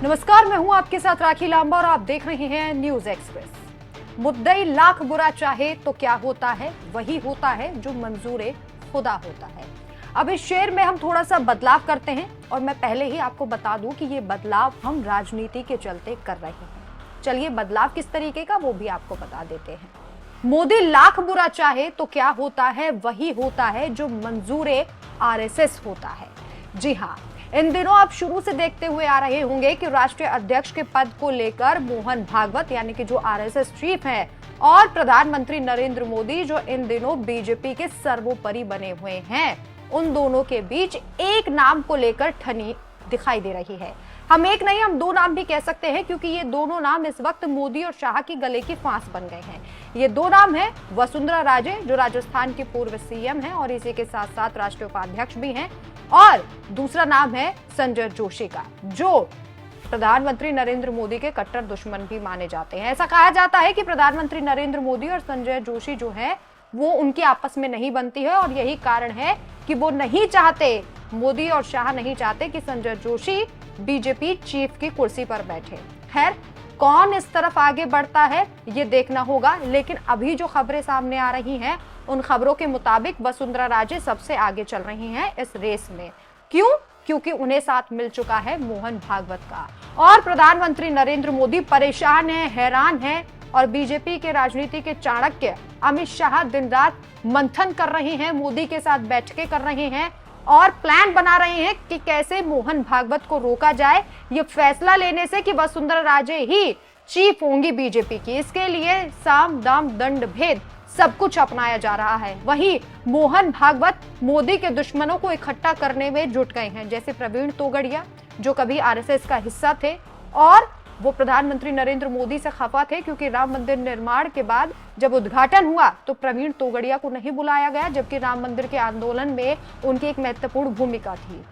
नमस्कार, मैं हूं आपके साथ राखी लांबा और आप देख रहे हैं न्यूज एक्सप्रेस। मुद्दई लाख बुरा चाहे तो क्या होता है, वही होता है जो मंजूरे खुदा होता है। अब इस शेर में हम थोड़ा सा बदलाव करते हैं और मैं पहले ही आपको बता दूं कि ये बदलाव हम राजनीति के चलते कर रहे हैं। चलिए बदलाव किस तरीके का वो भी आपको बता देते हैं। मोदी लाख बुरा चाहे तो क्या होता है, वही होता है जो मंजूरे आरएसएस होता है। जी हाँ, इन दिनों आप शुरू से देखते हुए आ रहे होंगे कि राष्ट्रीय अध्यक्ष के पद को लेकर मोहन भागवत यानी कि जो आरएसएस चीफ हैं और प्रधानमंत्री नरेंद्र मोदी जो इन दिनों बीजेपी के सर्वोपरि बने हुए हैं, उन दोनों के बीच एक नाम को लेकर ठनी दिखाई दे रही है। हम एक नहीं, हम दो नाम भी कह सकते हैं क्योंकि ये दोनों नाम इस वक्त मोदी और शाह की गले की फांस बन गए हैं। ये दो नाम है वसुंधरा राजे जो राजस्थान की पूर्व सीएम हैं और इसी के साथ साथ राष्ट्रीय उपाध्यक्ष भी हैं, और दूसरा नाम है संजय जोशी का जो प्रधानमंत्री नरेंद्र मोदी के कट्टर दुश्मन भी माने जाते हैं। ऐसा कहा जाता है कि प्रधानमंत्री नरेंद्र मोदी और संजय जोशी जो है वो उनकी आपस में नहीं बनती है और यही कारण है कि वो नहीं चाहते, मोदी और शाह नहीं चाहते कि संजय जोशी बीजेपी चीफ की कुर्सी पर बैठे। खैर, कौन इस तरफ आगे बढ़ता है ये देखना होगा, लेकिन अभी जो खबरें सामने आ रही हैं उन खबरों के मुताबिक वसुंधरा राजे सबसे आगे चल रही हैं इस रेस में। क्यों? क्योंकि उन्हें साथ मिल चुका है मोहन भागवत का और प्रधानमंत्री नरेंद्र मोदी परेशान हैं, हैरान हैं और बीजेपी के राजनीति के चाणक्य अमित शाह दिन रात मंथन कर रहे हैं, मोदी के साथ बैठकें कर रहे हैं और प्लान बना रहे हैं कि कैसे मोहन भागवत को रोका जाए, ये फैसला लेने से कि वसुंधरा राजे ही चीफ होंगी बीजेपी की। इसके लिए साम दाम दंड भेद सब कुछ अपनाया जा रहा है। वहीं मोहन भागवत मोदी के दुश्मनों को इकट्ठा करने में जुट गए हैं, जैसे प्रवीण तोगड़िया जो कभी आरएसएस का हिस्सा थे और वो प्रधानमंत्री नरेंद्र मोदी से खफा थे क्योंकि राम मंदिर निर्माण के बाद जब उद्घाटन हुआ तो प्रवीण तोगड़िया को नहीं बुलाया गया, जबकि राम मंदिर के आंदोलन में उनकी एक महत्वपूर्ण भूमिका थी।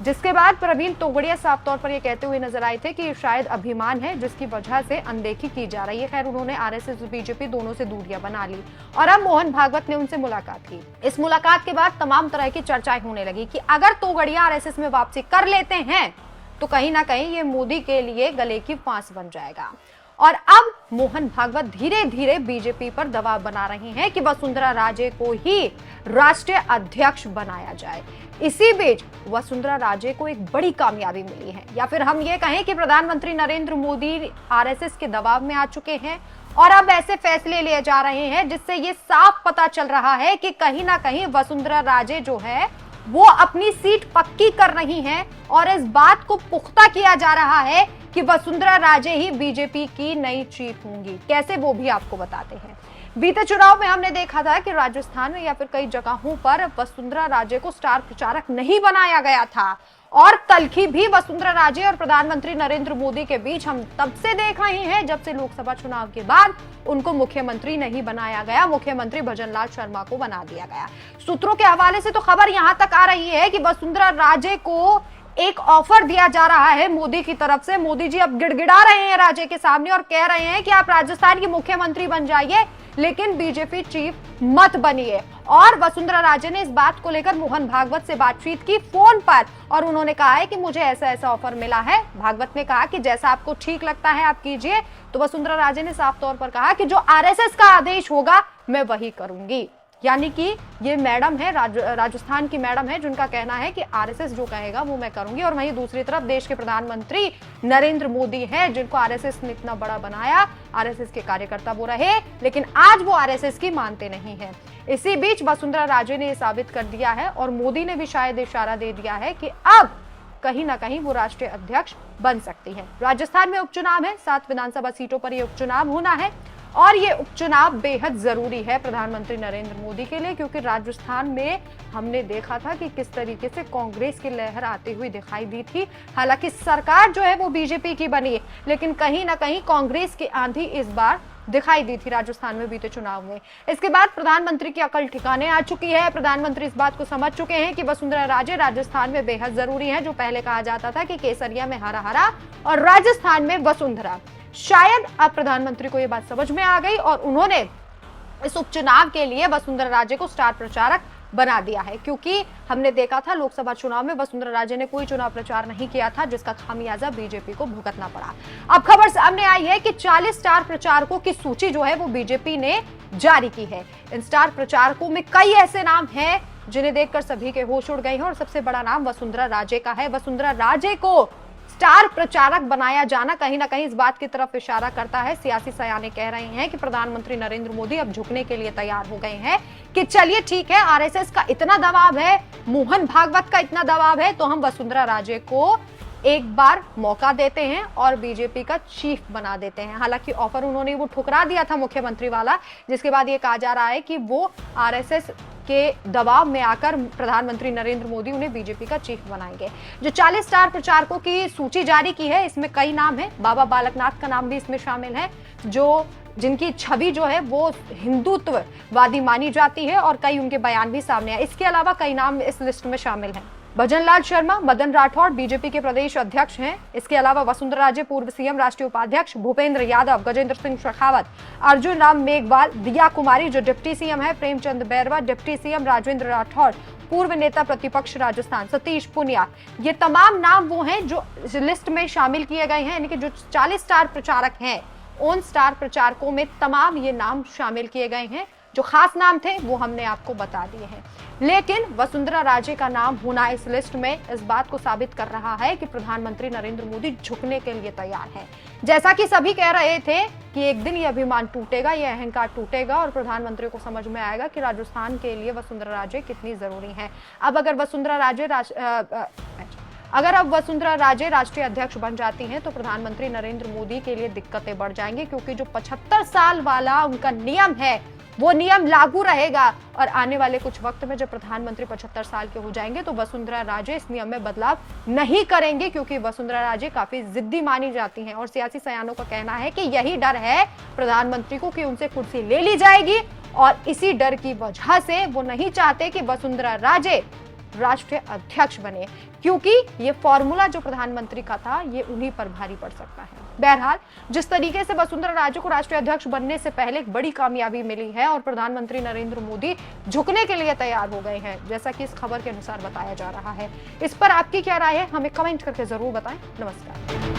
जिसके बाद प्रवीण तोगड़िया साफ तौर पर यह कहते हुए नजर आए थे कि शायद अभिमान है जिसकी वजह से अनदेखी की जा रही है। खैर, उन्होंने आरएसएस बीजेपी दोनों से दूरियां बना ली और अब मोहन भागवत ने उनसे मुलाकात की। इस मुलाकात के बाद तमाम तरह की चर्चाएं होने लगी कि अगर तोगड़िया आरएसएस में वापसी कर लेते हैं तो कहीं ना कहीं ये मोदी के लिए गले की फांस बन जाएगा। और अब मोहन भागवत धीरे धीरे बीजेपी पर दबाव बना रहे हैं कि वसुंधरा राजे को ही राष्ट्रीय अध्यक्ष बनाया जाए। इसी बीच वसुंधरा राजे को एक बड़ी कामयाबी मिली है, या फिर हम ये कहें कि प्रधानमंत्री नरेंद्र मोदी आरएसएस के दबाव में आ चुके हैं और अब ऐसे फैसले लिए जा रहे हैं जिससे ये साफ पता चल रहा है कि कहीं ना कहीं वसुंधरा राजे जो है वो अपनी सीट पक्की कर रही हैं और इस बात को पुख्ता किया जा रहा है कि वसुंधरा राजे ही बीजेपी की नई चीफ होंगी। कैसे, वो भी आपको बताते हैं। बीते चुनाव में हमने देखा था कि राजस्थान में या फिर कई जगहों पर वसुंधरा राजे को स्टार प्रचारक नहीं बनाया गया था और तल्खी भी वसुंधरा राजे और प्रधानमंत्री नरेंद्र मोदी के बीच हम तब से देख रहे हैं जब से लोकसभा चुनाव के बाद उनको मुख्यमंत्री नहीं बनाया गया, मुख्यमंत्री भजनलाल शर्मा को बना दिया गया। सूत्रों के हवाले से तो खबर यहां तक आ रही है कि वसुंधरा राजे को एक ऑफर दिया जा रहा है मोदी की तरफ से। मोदी जी अब गिड़गिड़ा रहे हैं राजे के सामने और कह रहे हैं कि आप राजस्थान की मुख्यमंत्री बन जाइए लेकिन बीजेपी चीफ मत बनिए। और वसुंधरा राजे ने इस बात को लेकर मोहन भागवत से बातचीत की फोन पर और उन्होंने कहा है कि मुझे ऐसा ऐसा ऑफर मिला है। भागवत ने कहा कि जैसा आपको ठीक लगता है आप कीजिए, तो वसुंधरा राजे ने साफ तौर पर कहा कि जो आरएसएस का आदेश होगा मैं वही करूंगी। यानी कि ये मैडम है, राजस्थान की मैडम है जिनका कहना है कि आरएसएस जो कहेगा वो मैं करूंगी। और वहीं दूसरी तरफ देश के प्रधानमंत्री नरेंद्र मोदी है जिनको आरएसएस ने इतना बड़ा बनाया, आरएसएस के कार्यकर्ता वो रहे लेकिन आज वो आरएसएस की मानते नहीं है। इसी बीच वसुंधरा राजे ने साबित कर दिया है और मोदी ने भी शायद इशारा दे दिया है कि अब कहीं ना कहीं वो राष्ट्रीय अध्यक्ष बन सकती है। राजस्थान में उपचुनाव है, 7 विधानसभा सीटों पर ये उपचुनाव होना है और ये उपचुनाव बेहद जरूरी है प्रधानमंत्री नरेंद्र मोदी के लिए, क्योंकि राजस्थान में हमने देखा था कि किस तरीके से कांग्रेस की लहर आती हुई दिखाई दी थी। हालांकि सरकार जो है वो बीजेपी की बनी, लेकिन कहीं ना कहीं कांग्रेस की आंधी इस बार दिखाई दी थी राजस्थान में बीते चुनाव में। इसके बाद प्रधानमंत्री की अकल ठिकाने आ चुकी है। प्रधानमंत्री इस बात को समझ चुके हैं कि वसुंधरा राजे राजस्थान में बेहद जरूरी है। जो पहले कहा जाता था कि केसरिया में हरा हरा और राजस्थान में वसुंधरा, शायद अब प्रधानमंत्री को यह बात समझ में आ गई और उन्होंने इस उपचुनाव के लिए वसुंधरा राजे को स्टार प्रचारक बना दिया है, क्योंकि हमने देखा था लोकसभा चुनाव में वसुंधरा राजे ने कोई चुनाव प्रचार नहीं किया था, जिसका खामियाजा बीजेपी को भुगतना पड़ा। अब खबर सामने आई है कि 40 स्टार प्रचारकों की सूची जो है वो बीजेपी ने जारी की है। इन स्टार प्रचारकों में कई ऐसे नाम हैं जिन्हें देखकर सभी के होश उड़ गए हैं और सबसे बड़ा नाम वसुंधरा राजे का है। वसुंधरा राजे को स्टार प्रचारक बनाया जाना कहीं ना कहीं इस बात की तरफ इशारा करता है, सियासी सयाने कह रहे हैं कि प्रधानमंत्री नरेंद्र मोदी अब झुकने के लिए तैयार हो गए हैं कि चलिए ठीक है, आरएसएस का इतना दबाव है, मोहन भागवत का इतना दबाव है, तो हम वसुंधरा राजे को एक बार मौका देते हैं और बीजेपी का चीफ बना देते हैं। हालांकि ऑफर उन्होंने वो ठुकरा दिया था मुख्यमंत्री वाला, जिसके बाद ये कहा जा रहा है कि वो आरएसएस के दबाव में आकर प्रधानमंत्री नरेंद्र मोदी उन्हें बीजेपी का चीफ बनाएंगे। जो 40 स्टार प्रचारकों की सूची जारी की है, इसमें कई नाम है, बाबा बालकनाथ का नाम भी इसमें शामिल है, जो जिनकी छवि जो है वो हिंदुत्ववादी मानी जाती है और कई उनके बयान भी सामने आए। इसके अलावा कई नाम इस लिस्ट में शामिल हैं। भजनलाल शर्मा, मदन राठौड़ बीजेपी के प्रदेश अध्यक्ष हैं। इसके अलावा वसुंधरा राजे पूर्व सीएम, राष्ट्रीय उपाध्यक्ष, भूपेंद्र यादव, गजेंद्र सिंह शेखावत, अर्जुन राम मेघवाल, दिया कुमारी जो डिप्टी सीएम है, प्रेमचंद बैरवा डिप्टी सीएम, राजेंद्र राठौड़ पूर्व नेता प्रतिपक्ष राजस्थान, सतीश पुनिया, ये तमाम नाम वो हैं जो लिस्ट में शामिल किए गए हैं। यानी कि जो 40 स्टार प्रचारक हैं, उन स्टार प्रचारकों में तमाम ये नाम शामिल किए गए हैं। जो खास नाम थे वो हमने आपको बता दिए हैं, लेकिन वसुंधरा राजे का नाम होना इस लिस्ट में इस बात को साबित कर रहा है कि प्रधानमंत्री नरेंद्र मोदी झुकने के लिए तैयार हैं। जैसा कि सभी कह रहे थे कि एक दिन ये अभिमान टूटेगा, ये अहंकार टूटेगा और प्रधानमंत्री को समझ में आएगा कि राजस्थान के लिए वसुंधरा राजे कितनी जरूरी है। अब अगर वसुंधरा राजे राष्ट्रीय अध्यक्ष बन जाती हैं तो प्रधानमंत्री नरेंद्र मोदी के लिए दिक्कतें बढ़ जाएंगी, क्योंकि जो 75 साल वाला उनका नियम है वो नियम लागू रहेगा और आने वाले कुछ वक्त में जब प्रधानमंत्री 75 साल के हो जाएंगे तो वसुंधरा राजे इस नियम में बदलाव नहीं करेंगे, क्योंकि वसुंधरा राजे काफी जिद्दी मानी जाती हैं और सियासी सयानों का कहना है कि यही डर है प्रधानमंत्री को कि उनसे कुर्सी ले ली जाएगी और इसी डर की वजह से वो नहीं चाहते कि वसुंधरा राजे राष्ट्रीय अध्यक्ष बने, क्योंकि ये फॉर्मूला जो प्रधानमंत्री का था ये उन्हीं पर भारी पड़ सकता है। बहरहाल, जिस तरीके से वसुंधरा राजे को राष्ट्रीय अध्यक्ष बनने से पहले एक बड़ी कामयाबी मिली है और प्रधानमंत्री नरेंद्र मोदी झुकने के लिए तैयार हो गए हैं, जैसा कि इस खबर के अनुसार बताया जा रहा है, इस पर आपकी क्या राय है हमें कमेंट करके जरूर बताएं। नमस्कार।